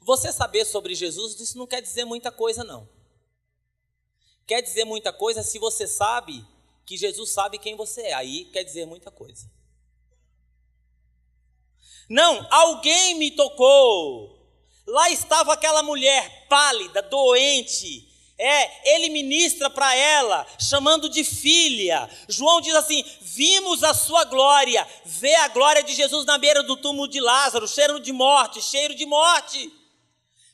Você saber sobre Jesus, isso não quer dizer muita coisa, não. Quer dizer muita coisa se você sabe que Jesus sabe quem você é. Aí quer dizer muita coisa. Não, alguém me tocou. Lá estava aquela mulher pálida, doente. Ele ministra para ela, chamando de filha. João diz assim: vimos a sua glória. Vê a glória de Jesus na beira do túmulo de Lázaro, cheiro de morte.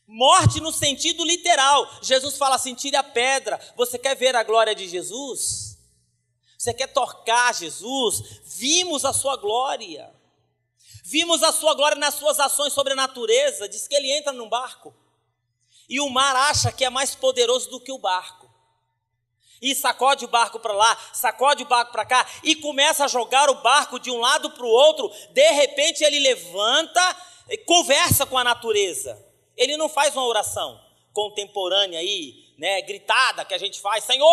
Morte no sentido literal. Jesus fala assim: tire a pedra. Você quer ver a glória de Jesus? Você quer tocar Jesus? Vimos a sua glória. Vimos a sua glória nas suas ações sobre a natureza. Diz que ele entra num barco e o mar acha que é mais poderoso do que o barco. E sacode o barco para lá, sacode o barco para cá e começa a jogar o barco de um lado para o outro. De repente ele levanta e conversa com a natureza. Ele não faz uma oração contemporânea aí, né, gritada, que a gente faz: Senhor,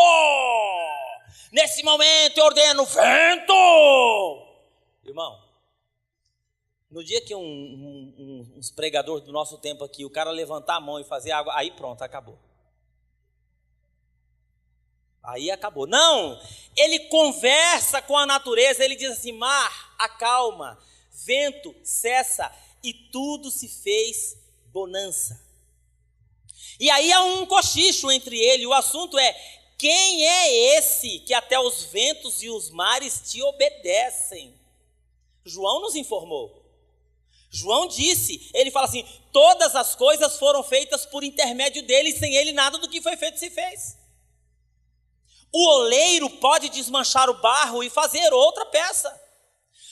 nesse momento eu ordeno vento. Irmão, no dia que uns pregadores do nosso tempo aqui, o cara levantar a mão e fazer água, aí pronto, acabou. Aí acabou. Não, ele conversa com a natureza, ele diz assim: mar, acalma, vento, cessa, e tudo se fez bonança. E aí há um cochicho entre ele. O assunto é: quem é esse que até os ventos e os mares te obedecem? João nos informou. João disse, ele fala assim: todas as coisas foram feitas por intermédio dele, e sem ele nada do que foi feito se fez. O oleiro pode desmanchar o barro e fazer outra peça.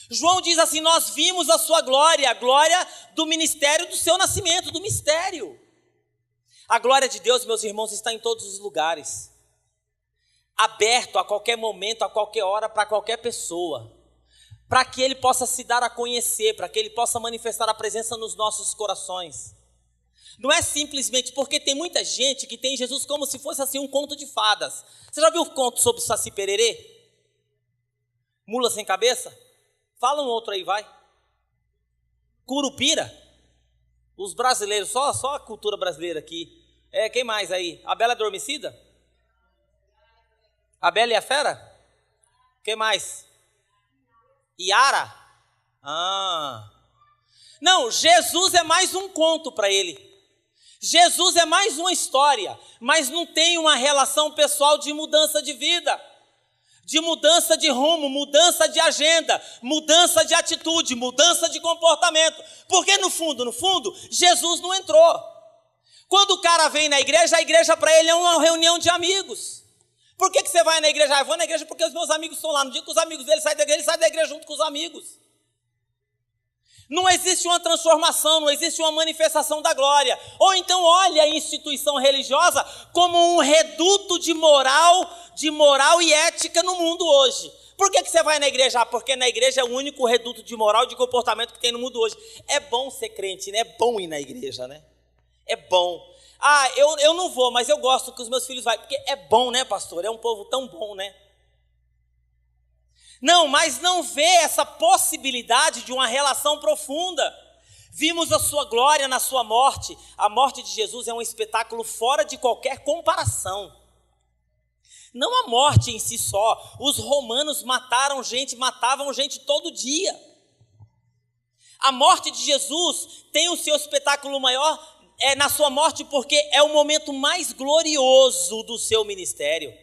João diz assim: nós vimos a sua glória, a glória do ministério do seu nascimento, do mistério. A glória de Deus, meus irmãos, está em todos os lugares, aberto a qualquer momento, a qualquer hora, para qualquer pessoa, para que ele possa se dar a conhecer, para que ele possa manifestar a presença nos nossos corações. Não é simplesmente porque tem muita gente que tem Jesus como se fosse assim um conto de fadas. Você já viu o conto sobre Saci Pererê? Mula sem cabeça? Fala um outro aí, vai. Curupira? Os brasileiros, só a cultura brasileira aqui. Quem mais aí? A Bela Adormecida? A Bela e a Fera? Quem mais? Iara? Não, Jesus é mais um conto para ele. Jesus é mais uma história, mas não tem uma relação pessoal de mudança de vida, de mudança de rumo, mudança de agenda, mudança de atitude, mudança de comportamento. Porque no fundo, Jesus não entrou. Quando o cara vem na igreja, a igreja para ele é uma reunião de amigos. Por que você vai na igreja? Eu vou na igreja porque os meus amigos estão lá. No dia que os amigos dele saem da igreja, ele sai da igreja junto com os amigos. Não existe uma transformação, não existe uma manifestação da glória. Ou então olha a instituição religiosa como um reduto de moral e ética no mundo hoje. Por que você vai na igreja? Porque na igreja é o único reduto de moral e de comportamento que tem no mundo hoje. É bom ser crente, né? É bom ir na igreja, né? É bom. Eu não vou, mas eu gosto que os meus filhos vão, porque é bom, né, pastor? É um povo tão bom, né? Não, mas não vê essa possibilidade de uma relação profunda. Vimos a sua glória na sua morte. A morte de Jesus é um espetáculo fora de qualquer comparação. Não a morte em si só. Os romanos matavam gente todo dia. A morte de Jesus tem o seu espetáculo maior na sua morte, porque é o momento mais glorioso do seu ministério.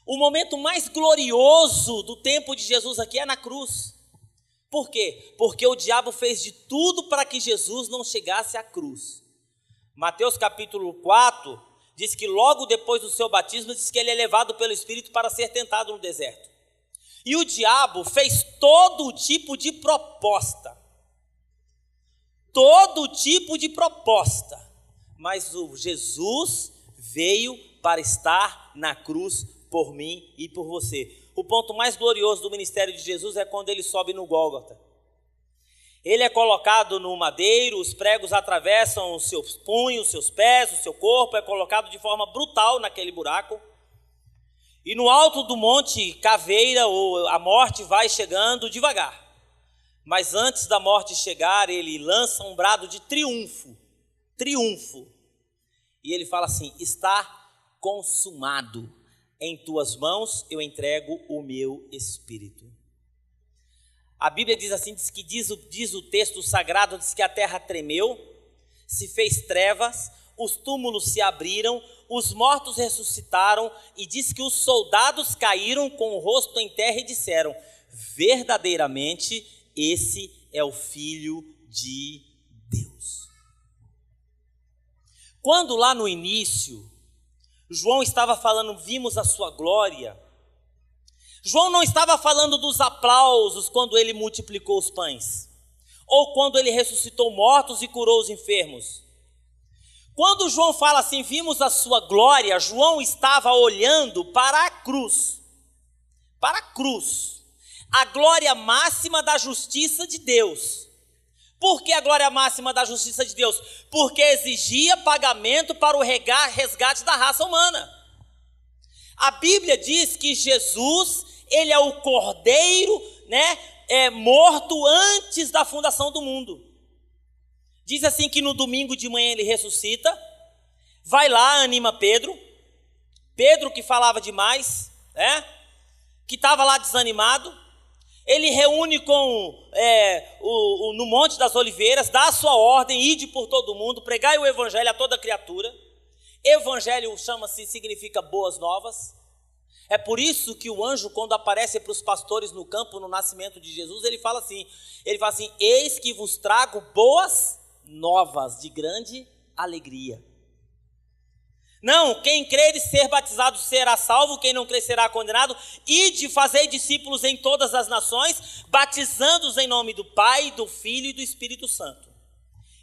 O momento mais glorioso do tempo de Jesus aqui é na cruz. Por quê? Porque o diabo fez de tudo para que Jesus não chegasse à cruz. Mateus capítulo 4 diz que logo depois do seu batismo, diz que ele é levado pelo Espírito para ser tentado no deserto. E o diabo fez todo tipo de proposta. Mas o Jesus veio para estar na cruz por mim e por você. O ponto mais glorioso do ministério de Jesus é quando ele sobe no Gólgota. Ele é colocado no madeiro, os pregos atravessam os seus punhos, os seus pés, o seu corpo, é colocado de forma brutal naquele buraco. E no alto do monte Caveira, a morte vai chegando devagar. Mas antes da morte chegar, ele lança um brado de triunfo. E ele fala assim: está consumado. Em tuas mãos eu entrego o meu espírito. A Bíblia diz assim, diz o texto sagrado, diz que a terra tremeu, se fez trevas, os túmulos se abriram, os mortos ressuscitaram, e diz que os soldados caíram com o rosto em terra e disseram: verdadeiramente esse é o Filho de Deus. Quando lá no início, João estava falando, vimos a sua glória, João não estava falando dos aplausos quando ele multiplicou os pães, ou quando ele ressuscitou mortos e curou os enfermos. Quando João fala assim, vimos a sua glória, João estava olhando para a cruz, a glória máxima da justiça de Deus. Por que a glória máxima da justiça de Deus? Porque exigia pagamento para o resgate da raça humana. A Bíblia diz que Jesus, ele é o cordeiro, morto antes da fundação do mundo. Diz assim que no domingo de manhã ele ressuscita, vai lá, anima Pedro que falava demais, que estava lá desanimado. Ele reúne no Monte das Oliveiras, dá a sua ordem, ide por todo mundo, pregai o evangelho a toda criatura. Evangelho significa boas novas. É por isso que o anjo, quando aparece para os pastores no campo, no nascimento de Jesus, ele fala assim, eis que vos trago boas novas de grande alegria. Não, quem crer e ser batizado será salvo, quem não crer será condenado. Ide, fazei discípulos em todas as nações, batizando-os em nome do Pai, do Filho e do Espírito Santo.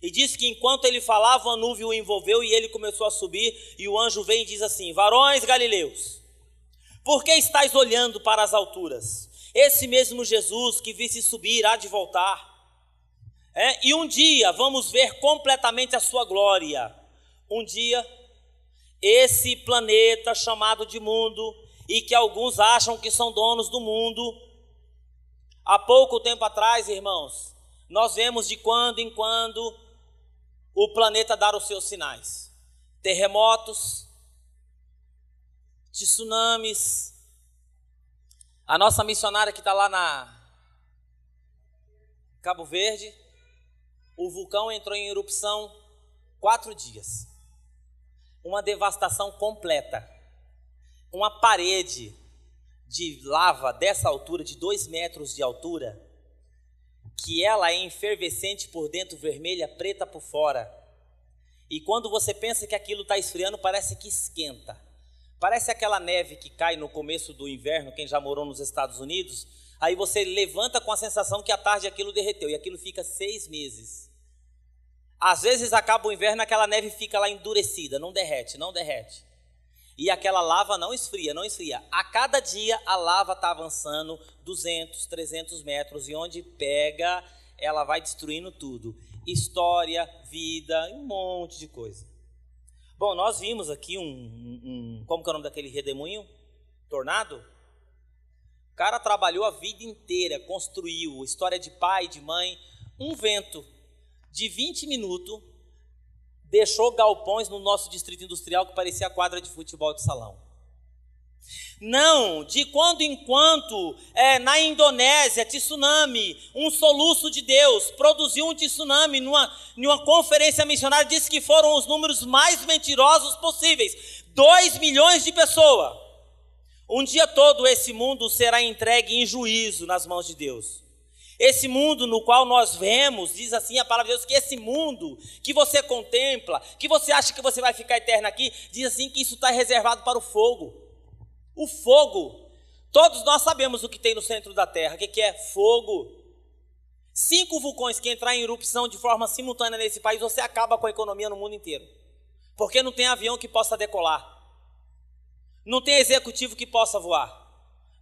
E diz que enquanto ele falava, a nuvem o envolveu e ele começou a subir, e o anjo vem e diz assim: varões galileus, por que estáis olhando para as alturas? Esse mesmo Jesus que visse subir há de voltar. E um dia vamos ver completamente a sua glória. Um dia esse planeta chamado de mundo, e que alguns acham que são donos do mundo, há pouco tempo atrás, irmãos, nós vemos de quando em quando o planeta dar os seus sinais. Terremotos, tsunamis. A nossa missionária que está lá na Cabo Verde, o vulcão entrou em erupção 4 dias. Uma devastação completa. Uma parede de lava dessa altura, de 2 metros de altura, que ela é efervescente por dentro, vermelha, preta por fora. E quando você pensa que aquilo está esfriando, parece que esquenta. Parece aquela neve que cai no começo do inverno, quem já morou nos Estados Unidos, aí você levanta com a sensação que à tarde aquilo derreteu, e aquilo fica 6 meses. Às vezes acaba o inverno, aquela neve fica lá endurecida, não derrete. E aquela lava não esfria. A cada dia a lava está avançando 200, 300 metros, e onde pega, ela vai destruindo tudo. História, vida, um monte de coisa. Bom, nós vimos aqui como que é o nome daquele redemoinho? Tornado? O cara trabalhou a vida inteira, construiu, história de pai, de mãe, um vento de 20 minutos, deixou galpões no nosso distrito industrial que parecia a quadra de futebol de salão. Não, de quando em quando, na Indonésia, tsunami, um soluço de Deus, produziu um tsunami numa conferência missionária, disse que foram os números mais mentirosos possíveis, 2 milhões de pessoas. Um dia todo esse mundo será entregue em juízo nas mãos de Deus. Esse mundo no qual nós vemos, diz assim a palavra de Deus, que esse mundo que você contempla, que você acha que você vai ficar eterno aqui, diz assim que isso está reservado para o fogo. O fogo, todos nós sabemos o que tem no centro da terra, o que é fogo. 5 vulcões que entrar em erupção de forma simultânea nesse país, você acaba com a economia no mundo inteiro. Porque não tem avião que possa decolar, não tem executivo que possa voar.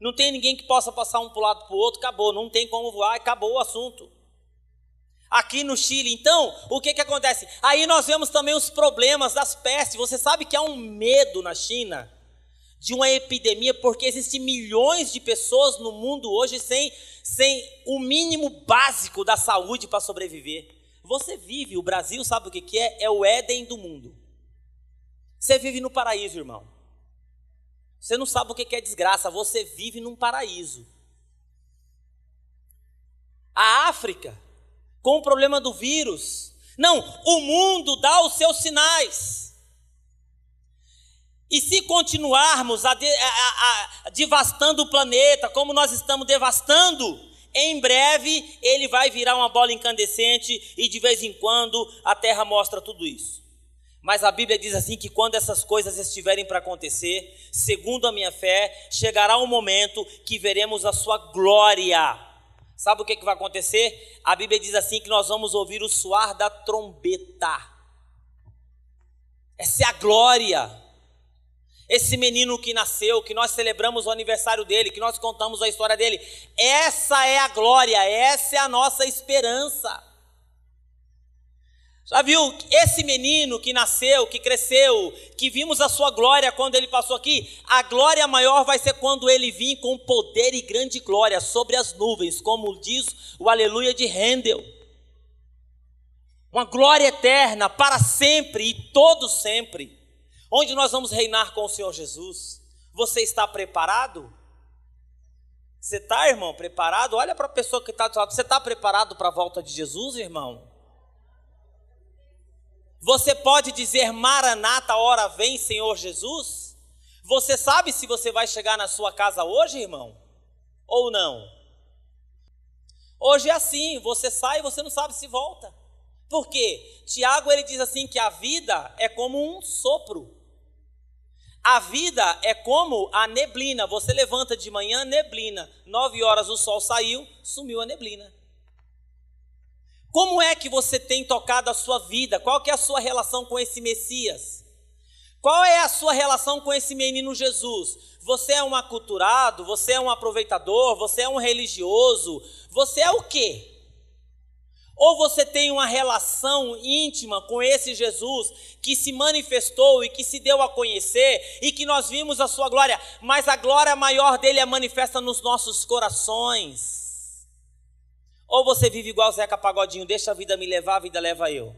Não tem ninguém que possa passar um para o lado para o outro, acabou, não tem como voar, acabou o assunto. Aqui no Chile, então, o que acontece? Aí nós vemos também os problemas das pestes. Você sabe que há um medo na China de uma epidemia, porque existem milhões de pessoas no mundo hoje sem o mínimo básico da saúde para sobreviver. Você vive, o Brasil sabe o que é? É o Éden do mundo. Você vive no paraíso, irmão. Você não sabe o que é desgraça, você vive num paraíso. A África, com o problema do vírus, não, o mundo dá os seus sinais. E se continuarmos devastando o planeta, como nós estamos devastando, em breve ele vai virar uma bola incandescente e de vez em quando a terra mostra tudo isso. Mas a Bíblia diz assim que quando essas coisas estiverem para acontecer, segundo a minha fé, chegará um momento que veremos a sua glória. Sabe o que vai acontecer? A Bíblia diz assim que nós vamos ouvir o soar da trombeta. Essa é a glória. Esse menino que nasceu, que nós celebramos o aniversário dele, que nós contamos a história dele, essa é a glória, essa é a nossa esperança. Já viu? Esse menino que nasceu, que cresceu, que vimos a sua glória quando ele passou aqui, a glória maior vai ser quando ele vir com poder e grande glória sobre as nuvens, como diz o Aleluia de Handel. Uma glória eterna para sempre e todo sempre. Onde nós vamos reinar com o Senhor Jesus? Você está preparado? Você está, irmão, preparado? Olha para a pessoa que está do lado. Você está preparado para a volta de Jesus, irmão? Você pode dizer, Maranata, hora vem, Senhor Jesus? Você sabe se você vai chegar na sua casa hoje, irmão? Ou não? Hoje é assim, você sai e você não sabe se volta. Por quê? Tiago, ele diz assim que a vida é como um sopro. A vida é como a neblina. Você levanta de manhã, neblina. 9 horas o sol saiu, sumiu a neblina. Como é que você tem tocado a sua vida? Qual que é a sua relação com esse Messias? Qual é a sua relação com esse menino Jesus? Você é um aculturado? Você é um aproveitador? Você é um religioso? Você é o quê? Ou você tem uma relação íntima com esse Jesus que se manifestou e que se deu a conhecer e que nós vimos a sua glória, mas a glória maior dele é manifesta nos nossos corações. Ou você vive igual Zeca Pagodinho, deixa a vida me levar, a vida leva eu.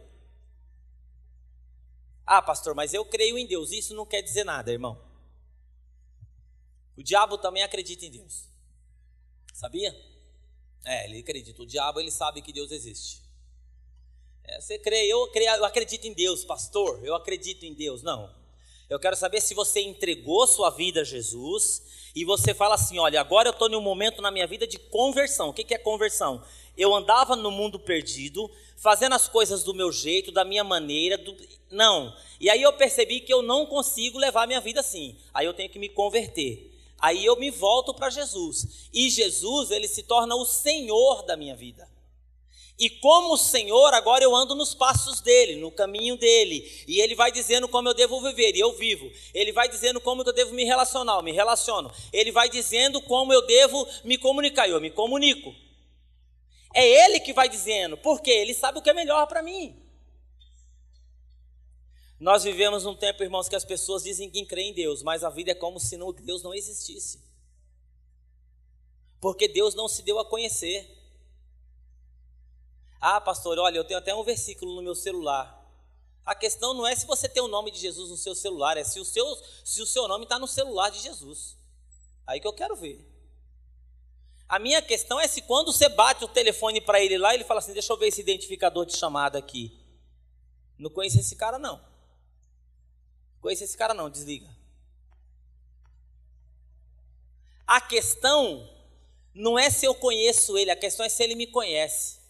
Ah, pastor, mas eu creio em Deus. Isso não quer dizer nada, irmão. O diabo também acredita em Deus. Sabia? Ele acredita. O diabo, ele sabe que Deus existe. Você crê, eu acredito em Deus, pastor. Eu acredito em Deus. Não. Eu quero saber se você entregou sua vida a Jesus e você fala assim, olha, agora eu estou em um momento na minha vida de conversão. O que é conversão? Eu andava no mundo perdido, fazendo as coisas do meu jeito, da minha maneira. Não. E aí eu percebi que eu não consigo levar a minha vida assim. Aí eu tenho que me converter. Aí eu me volto para Jesus. E Jesus, ele se torna o Senhor da minha vida. E como Senhor, agora eu ando nos passos dele, no caminho dele. E ele vai dizendo como eu devo viver, e eu vivo. Ele vai dizendo como eu devo me relacionar, eu me relaciono. Ele vai dizendo como eu devo me comunicar, eu me comunico. É ele que vai dizendo, porque ele sabe o que é melhor para mim. Nós vivemos num tempo, irmãos, que as pessoas dizem que creem em Deus, mas a vida é como se Deus não existisse. Porque Deus não se deu a conhecer. Ah, pastor, olha, eu tenho até um versículo no meu celular. A questão não é se você tem o nome de Jesus no seu celular, é se o seu nome está no celular de Jesus. Aí que eu quero ver. A minha questão é se quando você bate o telefone para ele lá, ele fala assim, deixa eu ver esse identificador de chamada aqui. Não conheço esse cara não. Conheço esse cara não, desliga. A questão não é se eu conheço ele, a questão é se ele me conhece.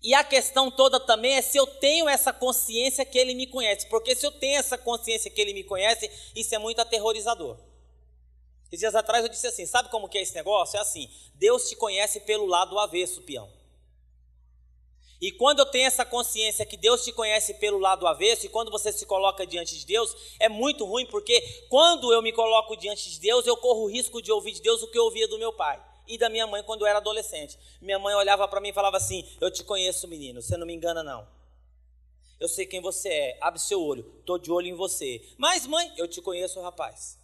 E a questão toda também é se eu tenho essa consciência que ele me conhece. Porque se eu tenho essa consciência que ele me conhece, isso é muito aterrorizador. Esses dias atrás eu disse assim, sabe como que é esse negócio? É assim, Deus te conhece pelo lado avesso, peão. E quando eu tenho essa consciência que Deus te conhece pelo lado avesso, e quando você se coloca diante de Deus, é muito ruim, porque quando eu me coloco diante de Deus, eu corro o risco de ouvir de Deus o que eu ouvia do meu pai e da minha mãe quando eu era adolescente. Minha mãe olhava para mim e falava assim, eu te conheço, menino, você não me engana não. Eu sei quem você é, abre seu olho, estou de olho em você. Mas mãe, eu te conheço, rapaz.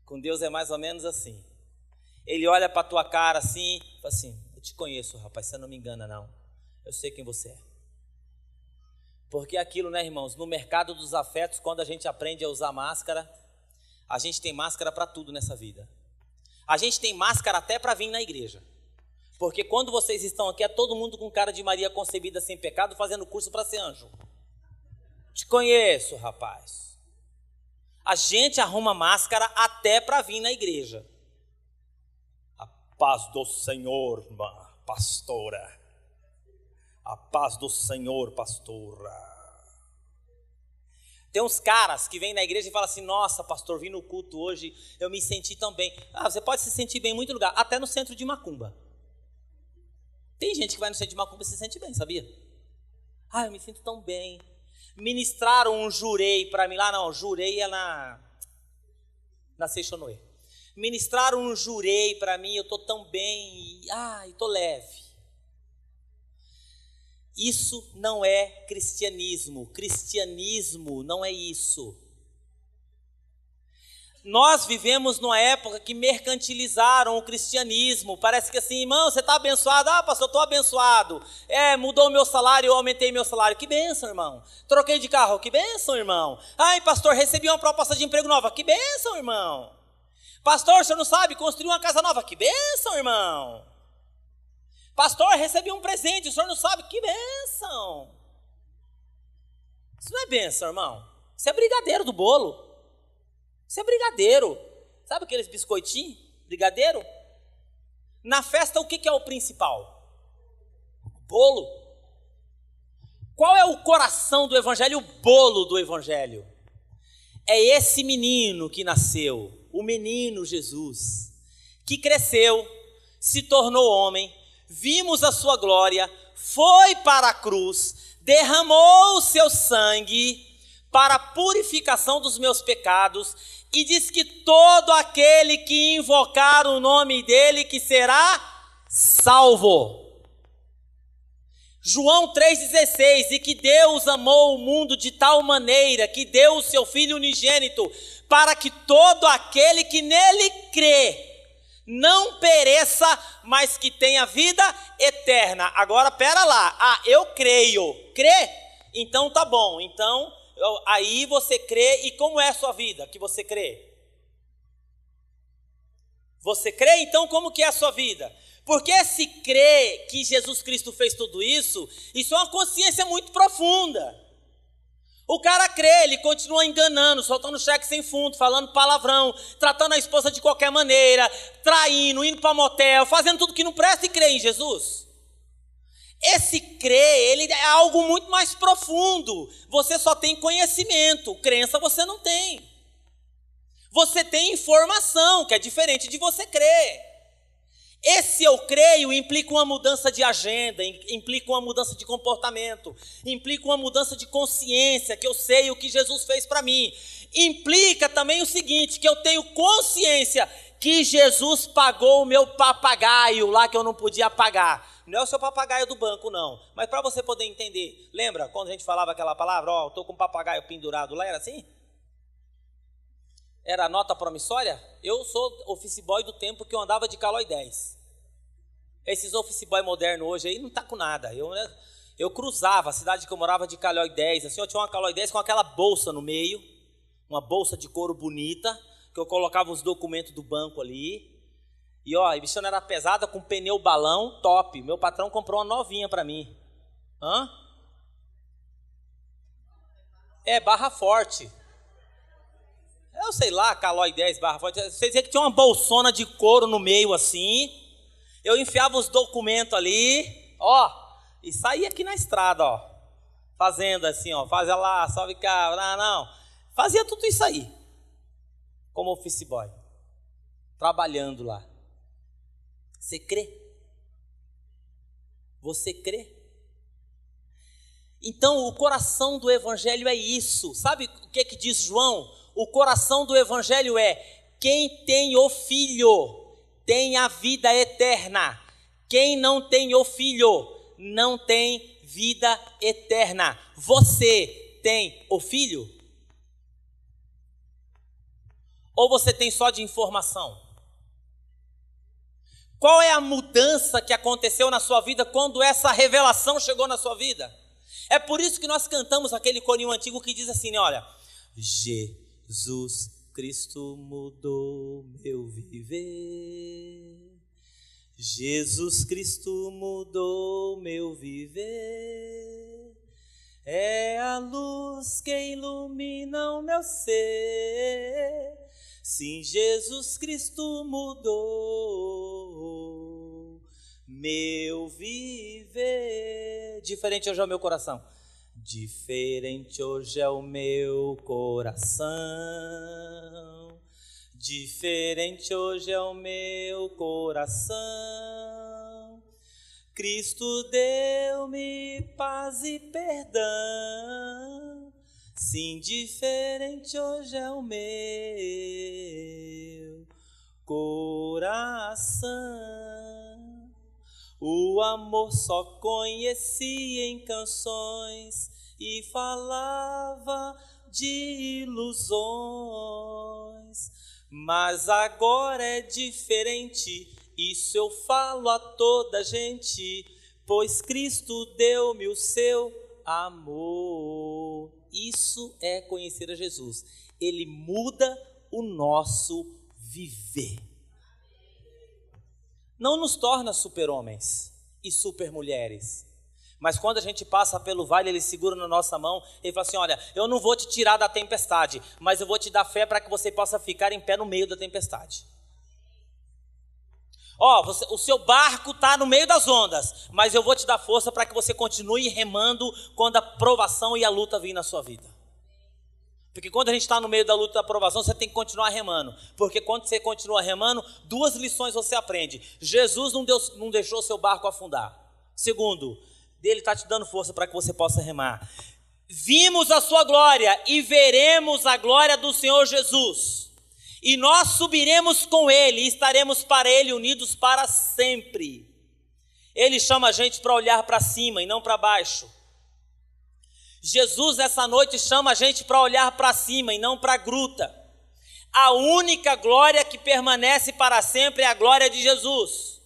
Com Deus é mais ou menos assim. Ele olha para a tua cara assim, e fala assim: eu te conheço, rapaz, você não me engana não. Eu sei quem você é. Porque aquilo, né, irmãos, no mercado dos afetos, quando a gente aprende a usar máscara, a gente tem máscara para tudo nessa vida. A gente tem máscara até para vir na igreja. Porque quando vocês estão aqui, é todo mundo com cara de Maria concebida sem pecado, fazendo curso para ser anjo. Te conheço, rapaz. A gente arruma máscara até para vir na igreja. A paz do Senhor, pastora. A paz do Senhor, pastora. Tem uns caras que vêm na igreja e falam assim: nossa, pastor, vim no culto hoje, eu me senti tão bem. Você pode se sentir bem em muito lugar, até no centro de macumba. Tem gente que vai no centro de macumba e se sente bem, sabia? Eu me sinto tão bem. Ministraram um jurei para mim lá, não, jurei é na Seixonoe. Ministraram um jurei para mim, eu estou tão bem, estou leve. Isso não é cristianismo. Cristianismo não é isso. Nós vivemos numa época que mercantilizaram o cristianismo. Parece que assim, irmão, você está abençoado? Pastor, eu estou abençoado. Mudou o meu salário, eu aumentei meu salário. Que bênção, irmão. Troquei de carro. Que bênção, irmão. Pastor, recebi uma proposta de emprego nova. Que bênção, irmão. Pastor, você não sabe, construir uma casa nova. Que bênção, irmão. Pastor, recebi um presente, o senhor não sabe? Que bênção. Isso não é bênção, irmão. Isso é brigadeiro do bolo. Isso é brigadeiro. Sabe aqueles biscoitinhos? Brigadeiro? Na festa, o que é o principal? O bolo. Qual é o coração do evangelho? O bolo do evangelho. É esse menino que nasceu, o menino Jesus, que cresceu, se tornou homem, vimos a sua glória, foi para a cruz, derramou o seu sangue para a purificação dos meus pecados, e diz que todo aquele que invocar o nome dele que será salvo. João 3,16, e que Deus amou o mundo de tal maneira que deu o seu Filho unigênito, para que todo aquele que nele crê não pereça, mas que tenha vida eterna. Agora, pera lá, eu creio, crê? Então tá bom, então aí você crê, e como é a sua vida que você crê? Você crê, então como que é a sua vida? Porque se crê que Jesus Cristo fez tudo isso, isso é uma consciência muito profunda. O cara crê, ele continua enganando, soltando cheque sem fundo, falando palavrão, tratando a esposa de qualquer maneira, traindo, indo para motel, fazendo tudo que não presta e crê em Jesus. Esse crer, ele é algo muito mais profundo. Você só tem conhecimento, crença você não tem. Você tem informação, que é diferente de você crer. Esse eu creio implica uma mudança de agenda, implica uma mudança de comportamento, implica uma mudança de consciência, que eu sei o que Jesus fez para mim. Implica também o seguinte, que eu tenho consciência que Jesus pagou o meu papagaio lá que eu não podia pagar. Não é o seu papagaio do banco, não. Mas para você poder entender, lembra quando a gente falava aquela palavra, eu estou com um papagaio pendurado lá, era assim? Era a nota promissória? Eu sou office boy do tempo que eu andava de Calói 10. Esses office boy modernos hoje aí não tá com nada. Eu cruzava a cidade que eu morava de Calói 10, assim, eu tinha uma Calói 10 com aquela bolsa no meio, uma bolsa de couro bonita, que eu colocava os documentos do banco ali. E a bichona era pesada, com pneu balão, top. Meu patrão comprou uma novinha para mim. Barra forte. Eu sei lá, Calói 10, barra forte. Você dizia que tinha uma bolsona de couro no meio assim. Eu enfiava os documentos ali, e saía aqui na estrada, fazendo assim, fazia lá, salve cá, não. Fazia tudo isso aí, como office boy, trabalhando lá. Você crê? Você crê? Então, o coração do evangelho é isso. Sabe o que diz João? O coração do evangelho é: quem tem o Filho tem a vida eterna. Quem não tem o Filho não tem vida eterna. Você tem o Filho? Ou você tem só de informação? Qual é a mudança que aconteceu na sua vida quando essa revelação chegou na sua vida? É por isso que nós cantamos aquele corinho antigo que diz assim, né, olha, Jesus Cristo mudou meu viver, Jesus Cristo mudou meu viver, é a luz que ilumina o meu ser, sim, Jesus Cristo mudou meu viver. Diferente hoje é o meu coração. Diferente hoje é o meu coração. Diferente hoje é o meu coração. Cristo deu-me paz e perdão. Sim, diferente hoje é o meu coração. O amor só conheci em canções e falava de ilusões. Mas agora é diferente, isso eu falo a toda gente, pois Cristo deu-me o seu amor. Isso é conhecer a Jesus. Ele muda o nosso viver. Não nos torna super-homens e super-mulheres. Mas quando a gente passa pelo vale, Ele segura na nossa mão e fala assim, olha, eu não vou te tirar da tempestade, mas eu vou te dar fé para que você possa ficar em pé no meio da tempestade. O seu barco está no meio das ondas, mas eu vou te dar força para que você continue remando quando a provação e a luta vir na sua vida. Porque quando a gente está no meio da luta e da provação, você tem que continuar remando. Porque quando você continua remando, 2 lições você aprende. Jesus não deixou o seu barco afundar. Segundo, Ele está te dando força para que você possa remar. Vimos a sua glória e veremos a glória do Senhor Jesus. E nós subiremos com Ele e estaremos para Ele unidos para sempre. Ele chama a gente para olhar para cima e não para baixo. Jesus essa noite chama a gente para olhar para cima e não para a gruta. A única glória que permanece para sempre é a glória de Jesus.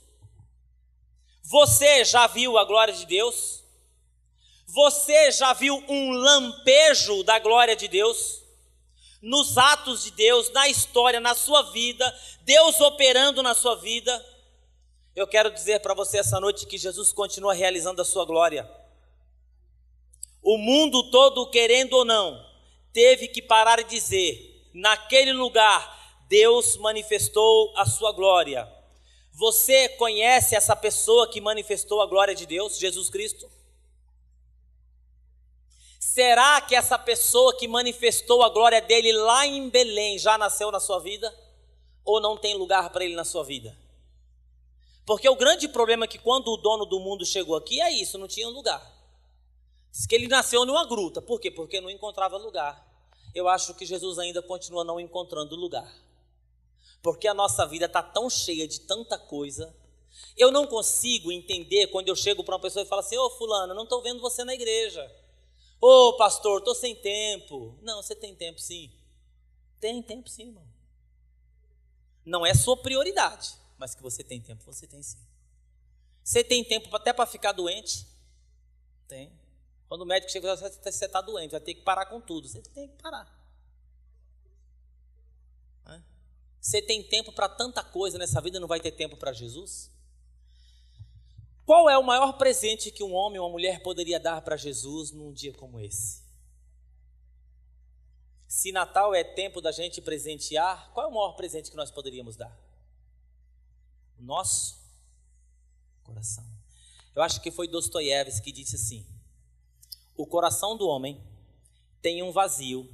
Você já viu a glória de Deus? Você já viu um lampejo da glória de Deus? Nos atos de Deus, na história, na sua vida, Deus operando na sua vida? Eu quero dizer para você essa noite que Jesus continua realizando a sua glória. O mundo todo, querendo ou não, teve que parar e dizer, naquele lugar, Deus manifestou a sua glória. Você conhece essa pessoa que manifestou a glória de Deus, Jesus Cristo? Será que essa pessoa que manifestou a glória dele lá em Belém já nasceu na sua vida? Ou não tem lugar para ele na sua vida? Porque o grande problema é que quando o dono do mundo chegou aqui, é isso, não tinha lugar. Diz que ele nasceu numa gruta. Por quê? Porque não encontrava lugar. Eu acho que Jesus ainda continua não encontrando lugar. Porque a nossa vida está tão cheia de tanta coisa. Eu não consigo entender quando eu chego para uma pessoa e falo assim, ô fulano, não estou vendo você na igreja. Ô pastor, estou sem tempo. Não, você tem tempo sim. Tem tempo sim, irmão. Não é sua prioridade, mas que você tem tempo, você tem sim. Você tem tempo até para ficar doente? Tem. Quando o médico chega e fala, você está doente, vai ter que parar com tudo. Você tem que parar. Você tem tempo para tanta coisa nessa vida, não vai ter tempo para Jesus? Qual é o maior presente que um homem ou uma mulher poderia dar para Jesus num dia como esse? Se Natal é tempo da gente presentear, qual é o maior presente que nós poderíamos dar? O nosso coração. Eu acho que foi Dostoiévski que disse assim, o coração do homem tem um vazio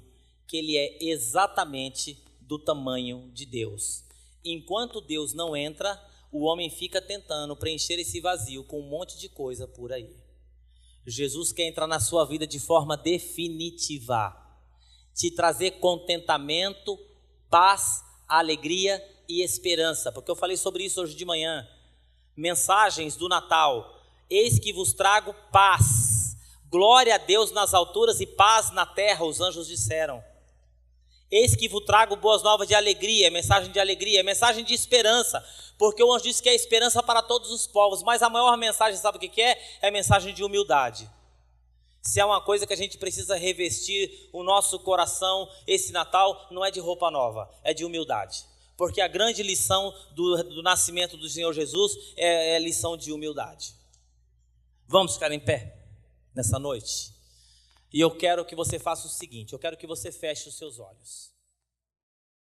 que ele é exatamente do tamanho de Deus. Enquanto Deus não entra, o homem fica tentando preencher esse vazio com um monte de coisa por aí. Jesus quer entrar na sua vida de forma definitiva, te trazer contentamento, paz, alegria e esperança, porque eu falei sobre isso hoje de manhã. Mensagens do Natal, eis que vos trago paz, glória a Deus nas alturas e paz na terra, os anjos disseram. Eis que vos trago boas novas de alegria, mensagem de esperança, porque o anjo disse que é esperança para todos os povos, mas a maior mensagem, sabe o que é? É a mensagem de humildade. Se é uma coisa que a gente precisa revestir o nosso coração esse Natal, não é de roupa nova, é de humildade. Porque a grande lição do nascimento do Senhor Jesus é a lição de humildade. Vamos ficar em pé nessa noite? E eu quero que você faça o seguinte, eu quero que você feche os seus olhos.